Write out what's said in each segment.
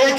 1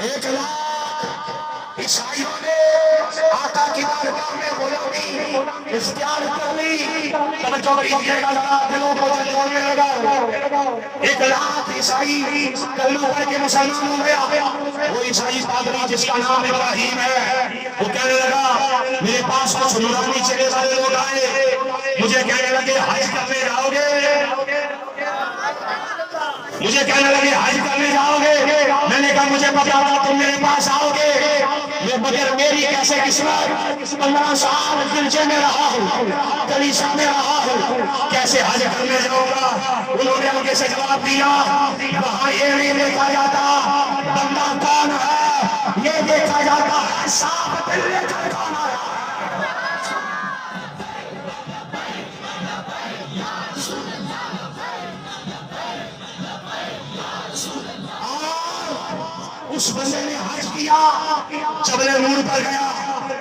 ایک لاکھ عیسائیوں نے آقا کی بارگاہ میں غلامی اختیار کر لی. توجہ کیجیے گا ذرا، دلوں کو جھنجھوڑنے لگا. 1 لاکھ عیسائی کلمہ پڑھ کے مسلمان ہو گیا. وہ عیسائی پادری جس کا نام ابراہیم ہے، وہ کہنے لگا میرے پاس کچھ نورانی چہرے والے لوگ آئے، مجھے کہنے لگے حج کرنے جاؤ گے، مجھے کہنے لگے حج کرنے جاؤ گے. میں نے کہا مجھے پتا تھا تم میرے پاس آؤ گے، مگر میری کیسے قسمت، 15 سال گرجے میں رہا ہوں، کلیسا میں رہا ہوں، کیسے حج کرنے جاؤں گا. انہوں نے آگے سے جواب دیا، وہاں یہ نہیں دیکھا جاتا بندہ کون ہے، یہ دیکھا جاتا ہے صاف دل لے کر کون آیا. اس بندے نے حج کیا، جبل نور پر گیا،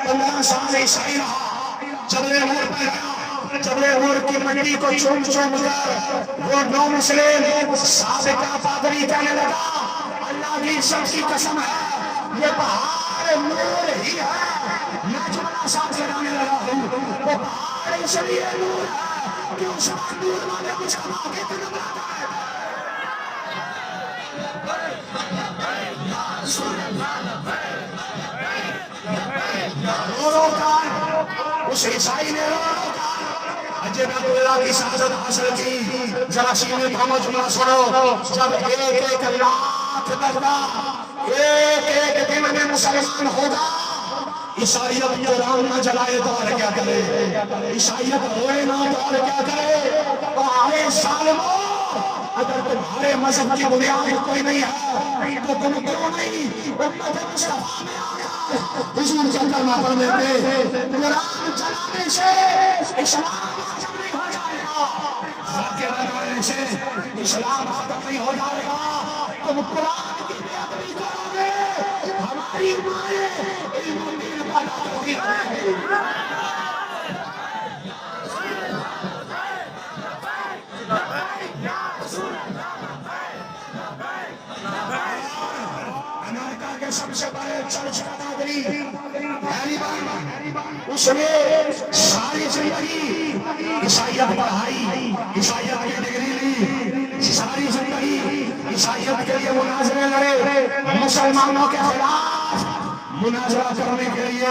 15 سال عیسائی رہا، جبل نور پر گیا، جبل نور کی مٹی کو چوم چوم کر وہ نو مسلم سابقہ پادری کہنے لگا اللہ کی سب کی قسم ہے یہ پہاڑ نور ہی ہے. میں جملہ ساتھ لگانے لگا ہوں، وہ پہاڑ اس لیے نور ہے کہ اس وقت نور والے مجھے آگے تک بلاتا ہے. رو کر اس عیسائی نے رو کر حج بیت اللہ کی سعادت حاصل کی. ذرا سینے تھامو جملہ سنو، جب ایک لاکھ بندہ ایک دن میں مسلمان ہوگا، عیسائیت قرآن نہ جلائے تو اور کیا کرے، عیسائیت روئے نہ تو اور کیا کرے. تو آئے ظالموں، اگر تمہارے مذہب کی بنیاد کوئی نہیں ہے تو تم کیوں نہیں امت مصطفیٰ میں آ گئے. حضور کا کلمہ پڑھنے پہ قرآن چلانے سے اسلام ختم نہیں ہو جائے گا، ذکر لگانے سے اسلام ختم نہیں ہو جائے گا. تم قرآن کی بے ادبی کرو گے، ہماری مائیں علم و دین پیدا ہوگی. امریکہ کے سب سے بڑے چرچ کا پادری اس نے ساری زندگی عیسائیت پڑھائی، عیسائیت کی ڈگری لی، ساری زندگی عیسائیت کے لیے مناظرے لڑے، مسلمانوں کے خلاف مناظرہ کرنے کے لیے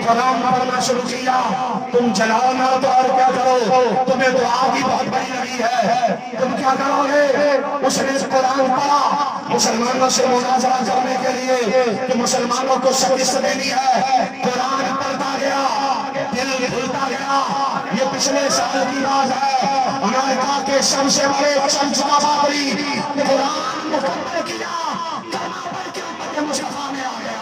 قرآن پڑھنا شروع کیا. تم جلاؤ نہ تو اور کیا کرو، تمہیں دعا کی بہت بڑی لگی ہے، تم کیا کرو گے. اس نے قرآن پڑھا مسلمانوں سے مناظرہ کرنے کے لیے کہ مسلمانوں کو شکست دینی ہے. قرآن پڑھتا گیا، دل کھلتا گیا. یہ پچھلے سال کی بات ہے، امریکہ کے سب سے بڑے چرچ کا پادری قرآن مکمل کیا، کلمہ پڑھ کے امت مصطفیٰ میں آ گیا.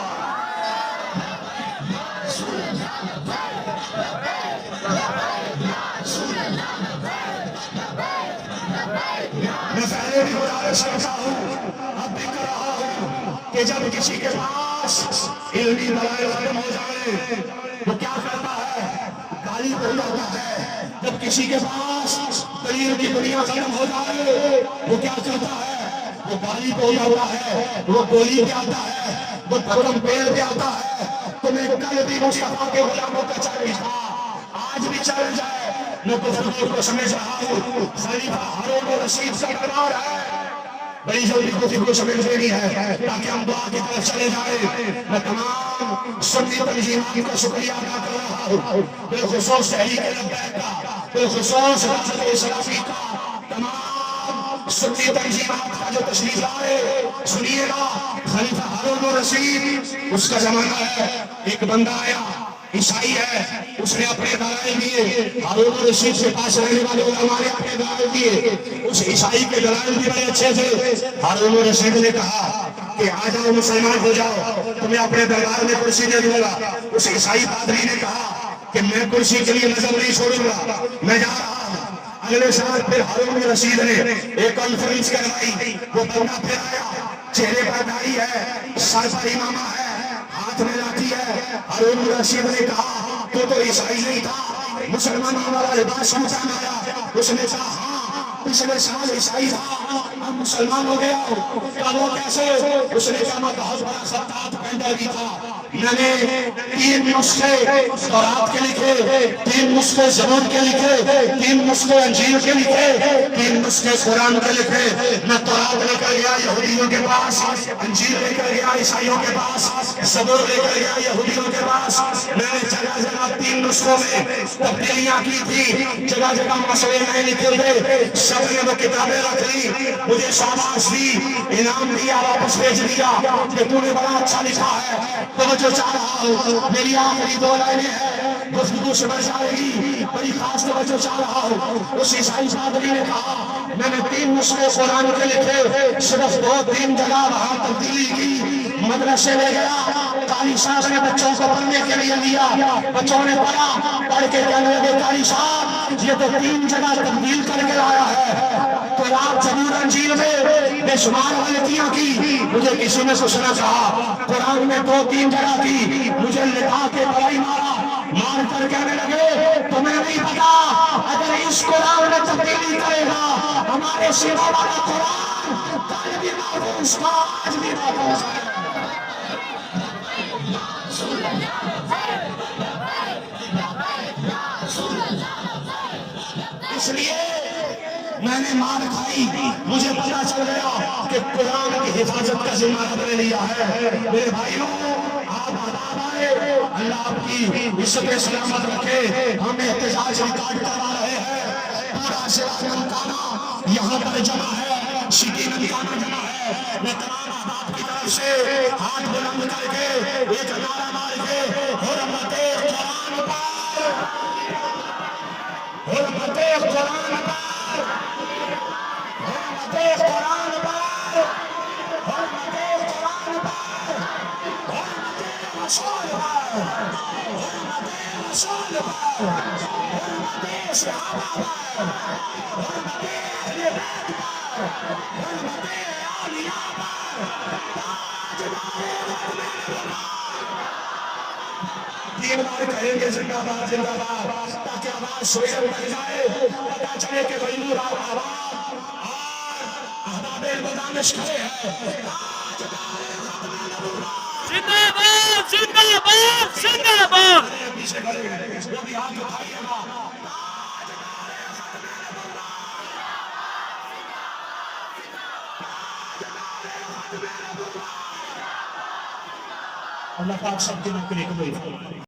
میں پہلے بھی گزارش کرتا ہوں، اب بھی کر رہا ہوں کہ جب کسی کے پاس علمی دلائل ختم ہو جائے وہ کیا کرتا ہے، گالی بولاتا ہے. جب کسی کے پاس دلیل کی دنیا ختم ہو جائے وہ کیا کرتا ہے، وہ گالی بولاتا ہے، وہ گولی پہ آتا ہے، وہ دھرم پیڑ پہ آتا ہے. تمہیں کل بھی مصطفیٰ کے غلاموں کا چیلنج تھا، آج بھی چیلنج ہے. میں گفتگو کو سمجھ رہا ہوں، خلیفہ ہارون الرشید کا دربار ہے، بڑی جلدی گفتگو سمجھ لینی ہے تاکہ ہم دعا کی طرف چلے جائیں. میں تمام سنی تنظیمات کا شکریہ ادا کر رہا ہوں، بالخصوص تحریک لبیک کا، بالخصوص ریاست اسلامی کا، تمام سنی تنظیمات کا جو تشریف لائے. سنیے گا، خلیفہ ہارون الرشید اس کا زمانہ ہے. ایک بندہ آیا، عیسائی ہے، اس نے اپنے دلائل دیے. ہارون الرشید کے پاس رہنے والے علماء نے اپنے دلائل دیے. اس عیسائی کے دلائل بھی بڑے اچھے تھے. ہارون الرشید نے کہا کہ آ جاؤ مسلمان ہو جاؤ، تمہیں اپنے دربار میں کرسی دے دوں گا. اس عیسائی پادری نے کہا کہ میں کرسی کے لیے نظر نہیں چھوڑوں گا، میں جا رہا ہوں. اگلے سال پھر ہارون الرشید نے ایک کانفرنس کروائی. وہ بندہ پھر آیا، چہرے پر داڑھی ہے، سر پر امامہ ہے، ہاتھ ہاتھ میں لاتی ہے۔ ہارون رشید نے کہا تو عیسائی نہیں تھا، مسلمانوں والا لباس پہچانا آیا۔ اس نے کہا ہاں پچھلے سال عیسائی تھا، اب مسلمان ہو گیا۔ کہا وہ کیسے؟ اس نے کہا میں بہت بڑا خطاط پہنتا بھی تھا، میں نے 3 نسخے تورات کے لکھے، 3 نسخے زبور کے لکھے، 3 نسخے انجیل کے لکھے، 3 نسخے قرآن کے لکھے۔ میں تورات لے کر گیا یہودیوں کے پاس، انجیل لے کر گیا عیسائیوں کے پاس، زبور لے کر گیا یہودیوں کے پاس۔ میں نے جگہ جگہ 3 نسخوں میں تبدیلیاں کی تھی، جگہ جگہ مسئلے نئے لکھے تھے۔ سب نے وہ کتابیں رکھ لی، مجھے شاباش دی، انعام دیا، واپس بھیج دیا کہ تو نے بڑا اچھا لکھا ہے۔ توجہ چاہ رہا ہوں، میری آخری 2 لائنیں ہیں، گفتگو سے بڑھ جائے گی، بڑی خاص توجہ چاہ رہا ہوں۔ اس عیسائی پادری نے کہا میں نے 3 نسخے قرآن کے لکھے، صرف 2-3 جگہ وہاں تبدیلی کی۔ مدرسے لے گیا، قاری صاحب نے بچوں کو پڑھنے کے لیے لیا، بچوں نے پڑھا، پڑھ کے کہنے لگے قاری صاحب یہ تو 3 جگہ تبدیل کر کے لایا ہے، تو آپ زبور انجیل میں بے شمار غلطیاں کی۔ مجھے کسی نے سوچنا چاہا قرآن میں 2-3 جگہ کی، مجھے لٹا کے بڑائی مارا، مار کر کہنے لگے تمہیں نہیں پتا اگر اس قرآن میں تبدیلی کرے گا ہمارے سوا والا قرآن کل بھی محفوظ تھا آج بھی محفوظ ہے۔ اس لیے میں نے مار کھائی، مجھے پتا چل گیا کہ قرآن کی حفاظت کا ذمہ رب نے لیا ہے۔ میرے بھائیوں آپ آداب آئے، اللہ آپ کی عزت سلامت رکھے۔ ہم احتجاج ریکارڈ کروا رہے ہیں، پورا شہر ننکانہ یہاں پر جمع ہے، شکی ننکانہ جمع ہے۔ میں تمام احباب کی طرف سے ہاتھ بلند کر کے ایک نعرہ مار کے حرمت قرآن پر، حرمت قرآن پر، حرمت قرآن پر، حرمت قرآن پر، حرمت رسول پر، حرمت رسول پر، حرمت صحابہ پر، حرمت اہل بیت پر، حرمت اولیاء پر، تاجدار ختم نبوت۔ 3 بار کہیں گے زندہ باد زندہ باد، تاکہ آواز شعر بن جائے، پتا چلے کہ بھائی نور آباد اور احباب البدانش کھڑے ہیں۔ زندہ باد زندہ باد زندہ باد۔ پیچھے کھڑے ہیں، وہ بھی ہاتھ اٹھائیے گا۔ اللہ پاک سب کی نوکری قبول فرمائے۔